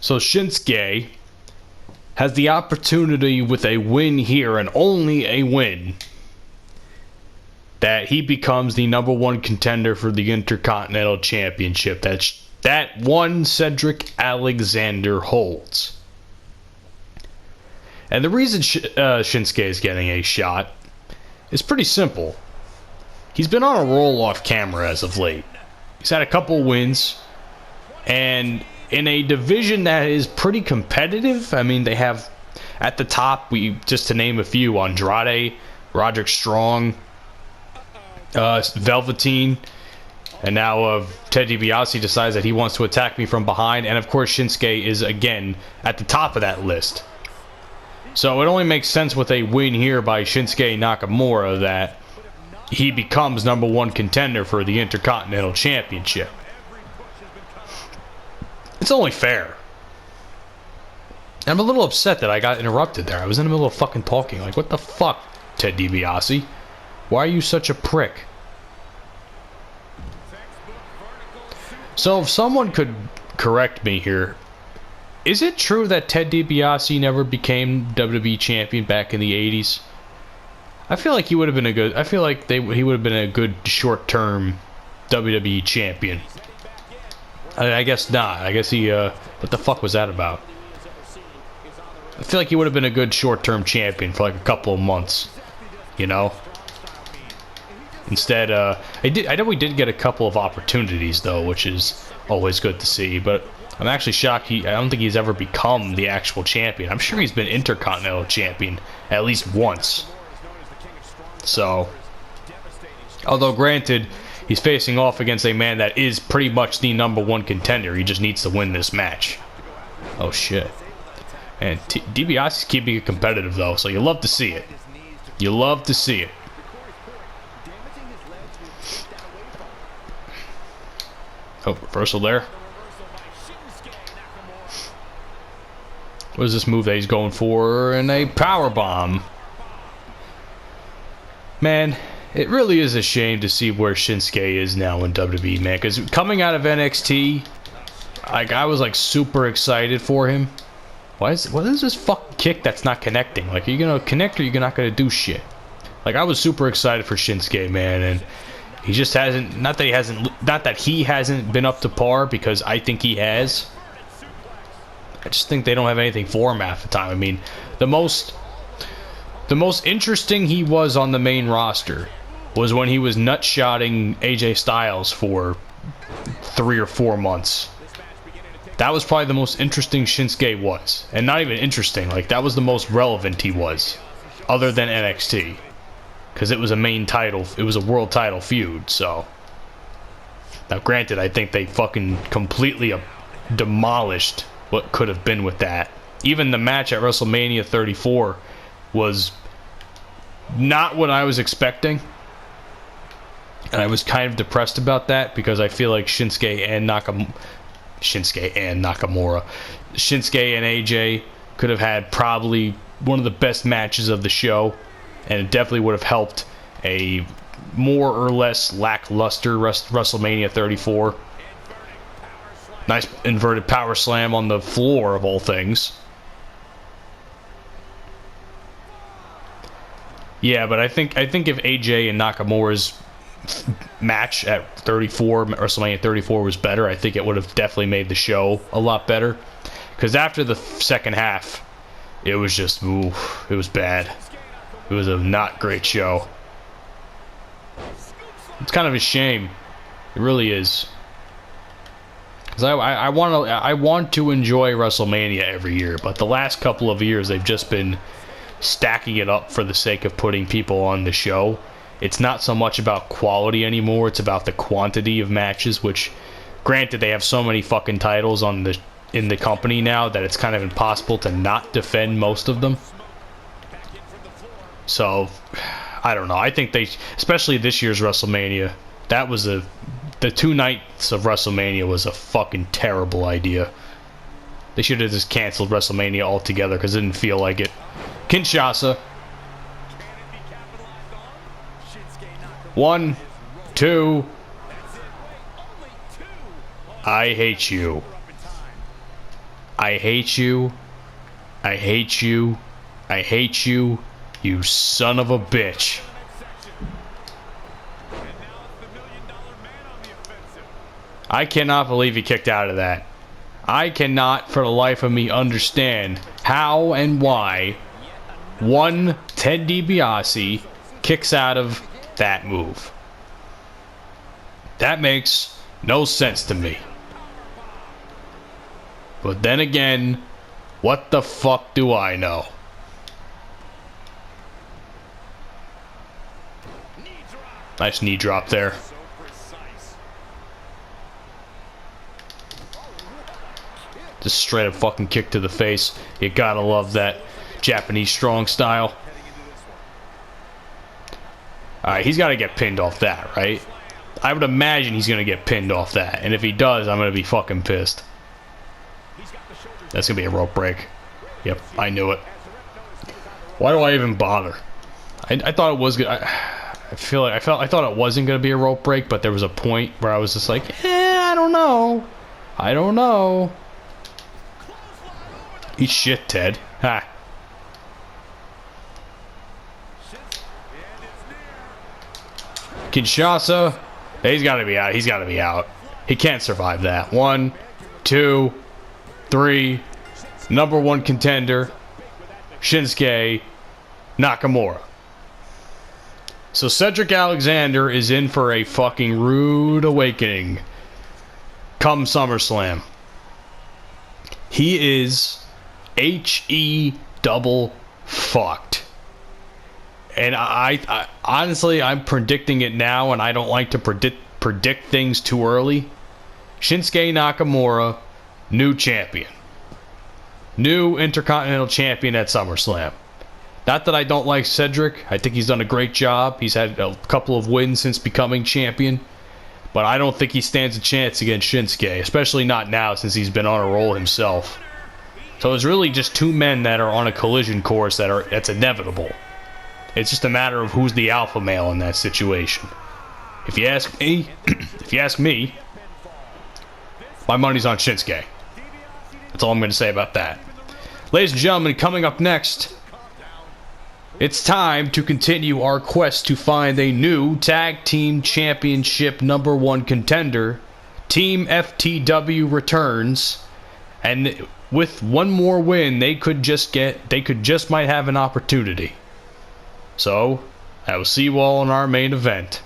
So Shinsuke has the opportunity with a win here, and only a win, that he becomes the #1 contender for the Intercontinental Championship. That one Cedric Alexander holds. And the reason Shinsuke is getting a shot is pretty simple. He's been on a roll off camera as of late. He's had a couple wins, and in a division that is pretty competitive. I mean, they have at the top, just to name a few, Andrade, Roderick Strong, Velveteen, and now Ted DiBiase decides that he wants to attack me from behind, and of course Shinsuke is again at the top of that list. So it only makes sense with a win here by Shinsuke Nakamura that he becomes #1 contender for the Intercontinental Championship. It's only fair. I'm a little upset that I got interrupted there. I was in the middle of fucking talking. Like, what the fuck, Ted DiBiase? Why are you such a prick? So if someone could correct me here, is it true that Ted DiBiase never became WWE champion back in the 80s? I feel like he would have been a good. I feel like he would have been a good short-term WWE champion. I guess not. I guess he. What the fuck was that about? I feel like he would have been a good short-term champion for like a couple of months. You know. Instead, I know we did get a couple of opportunities though, which is always good to see. But I'm actually shocked. I don't think he's ever become the actual champion. I'm sure he's been Intercontinental champion at least once. So, although granted, he's facing off against a man that is pretty much the #1 contender. He just needs to win this match. Oh shit. And DiBiase is keeping it competitive though, so you love to see it. You love to see it. Oh, reversal there. What is this move that he's going for? And a power bomb. Man, it really is a shame to see where Shinsuke is now in WWE, man. Because coming out of NXT, like, I was like super excited for him. What is this fucking kick that's not connecting? Like, are you gonna connect or you're not gonna do shit? Like, I was super excited for Shinsuke, man, and he just hasn't. Not that he hasn't been up to par, because I think he has. I just think they don't have anything for him half the time. I mean, the most interesting he was on the main roster was when he was nutshotting AJ Styles for 3 or 4 months. That was probably the most interesting Shinsuke was. And not even interesting, like, that was the most relevant he was, other than NXT. Because it was a main title, it was a world title feud, so. Now granted, I think they fucking completely demolished what could have been with that. Even the match at WrestleMania 34 was not what I was expecting. And I was kind of depressed about that, because I feel like Shinsuke and AJ could have had probably one of the best matches of the show, and it definitely would have helped a more or less lackluster WrestleMania 34. Nice inverted power slam on the floor of all things. Yeah, but I think if AJ and Nakamura's match at WrestleMania 34 was better, I think it would have definitely made the show a lot better. Because after the second half, it was just, ooh, it was bad. It was a not great show. It's kind of a shame. It really is. Because I want to enjoy WrestleMania every year, but the last couple of years they've just been stacking it up for the sake of putting people on the show. It's not so much about quality anymore, it's about the quantity of matches, which, granted, they have so many fucking titles in the company now that it's kind of impossible to not defend most of them. So, I don't know. I think they, especially this year's WrestleMania, that was the 2 nights of WrestleMania was a fucking terrible idea. They should have just canceled WrestleMania altogether because it didn't feel like it. Kinshasa. 1, 2. I hate you. I hate you. I hate you. I hate you. You son of a bitch. I cannot believe he kicked out of that. I cannot for the life of me understand how and why one Ted DiBiase kicks out of that move. That makes no sense to me. But then again, what the fuck do I know? Nice knee drop there. Just straight up fucking kick to the face. You gotta love that Japanese strong style. Alright, he's gotta get pinned off that, right? I would imagine he's gonna get pinned off that. And if he does, I'm gonna be fucking pissed. That's gonna be a rope break. Yep, I knew it. Why do I even bother? I thought it was good. I thought it wasn't gonna be a rope break, but there was a point where I was just like, I don't know. I don't know. Eat shit, Ted. Ha. Kinshasa. He's gotta be out. He's gotta be out. He can't survive that. 1, 2, 3. Number 1 contender, Shinsuke Nakamura. So Cedric Alexander is in for a fucking rude awakening come SummerSlam. He is HE double fucked. And I honestly, I'm predicting it now, and I don't like to predict things too early. Shinsuke Nakamura, new champion. New Intercontinental Champion at SummerSlam. Not that I don't like Cedric. I think he's done a great job. He's had a couple of wins since becoming champion. But I don't think he stands a chance against Shinsuke. Especially not now since he's been on a roll himself. So it's really just two men that are on a collision course that's inevitable. It's just a matter of who's the alpha male in that situation. If you ask me, my money's on Shinsuke. That's all I'm going to say about that. Ladies and gentlemen, coming up next, it's time to continue our quest to find a new Tag Team Championship #1 contender. Team FTW returns, and with one more win, they could just might have an opportunity. So, I will see you all in our main event.